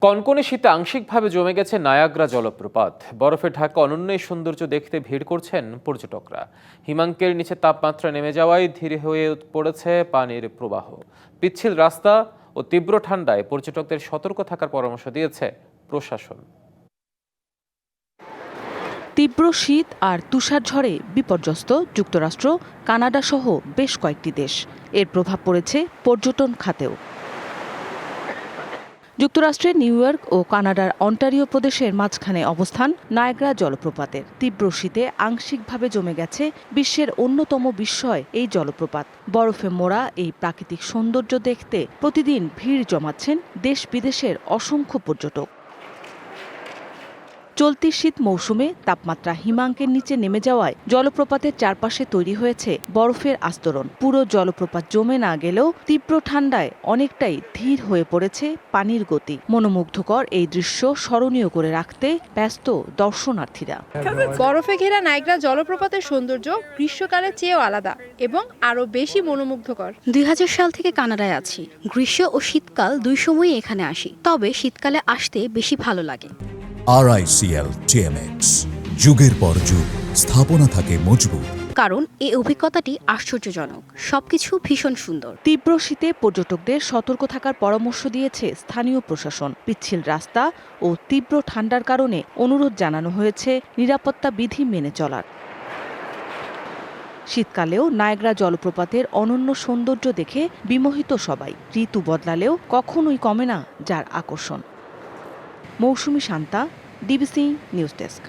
কনকনে শীতে আংশিকভাবে জমে গেছে নায়াগ্রা জলপ্রপাত। বরফে ঢাকা অনন্য এই সৌন্দর্য দেখতে ভিড় করছেন পর্যটকরা। হিমাঙ্কের নিচে তাপমাত্রা নেমে যাওয়ায় ধীরে হয়ে পড়েছে পানির প্রবাহ। পিচ্ছিল রাস্তা ও তীব্র ঠান্ডায় পর্যটকদের সতর্ক থাকার পরামর্শ দিয়েছে প্রশাসন। তীব্র শীত আর তুষারঝড়ে বিপর্যস্ত যুক্তরাষ্ট্র, কানাডা সহ বেশ কয়েকটি দেশ। এর প্রভাব পড়েছে পর্যটন খাতেও। যুক্তরাষ্ট্রের নিউ ইয়র্ক ও কানাডার অন্টারিও প্রদেশের মাঝখানে অবস্থান নায়াগ্রা জলপ্রপাতের। তীব্র শীতে আংশিকভাবে জমে গেছে বিশ্বের অন্যতম বিস্ময় এই জলপ্রপাত। বরফে মোড়া এই প্রাকৃতিক সৌন্দর্য দেখতে প্রতিদিন ভিড় জমাচ্ছেন দেশ বিদেশের অসংখ্য পর্যটক। চলতি শীত মৌসুমে তাপমাত্রা হিমাঙ্কের নিচে নেমে যাওয়ায় জলপ্রপাতের চারপাশে তৈরি হয়েছে বরফের আস্তরণ। পুরো জলপ্রপাত জমে না গেলেও তীব্র ঠান্ডায় অনেকটাই ধীর হয়ে পড়েছে পানির গতি। মনোমুগ্ধকর এই দৃশ্য স্মরণীয় করে রাখতে ব্যস্ত দর্শনার্থীরা। বরফে ঘেরা নায়াগ্রা জলপ্রপাতের সৌন্দর্য গ্রীষ্মকালের চেয়েও আলাদা এবং আরো বেশি মনোমুগ্ধকর। 2000 সাল থেকে কানাডায় আছি। গ্রীষ্ম ও শীতকাল দুই সময়ই এখানে আসি, তবে শীতকালে আসতে বেশি ভালো লাগে। RICL TMX, যুগের পর যুগ স্থাপনা থাকে মজবুত। কারণ এই অভিজ্ঞতাটি আশ্চর্যজনক, সবকিছু ভীষণ সুন্দর। তীব্র শীতে পর্যটকদের সতর্ক থাকার পরামর্শ দিয়েছে স্থানীয় প্রশাসন। পিচ্ছিল রাস্তা ও তীব্র ঠান্ডার কারণে অনুরোধ জানানো হয়েছে নিরাপত্তা বিধি মেনে চলার। শীতকালেও নায়াগ্রা জলপ্রপাতের অনন্য সৌন্দর্য দেখে বিমোহিত সবাই। ঋতু বদলালেও কখনোই কমে না যার আকর্ষণ। মৌসুমী শান্তা, ডিবিসি নিউজ ডেস্ক।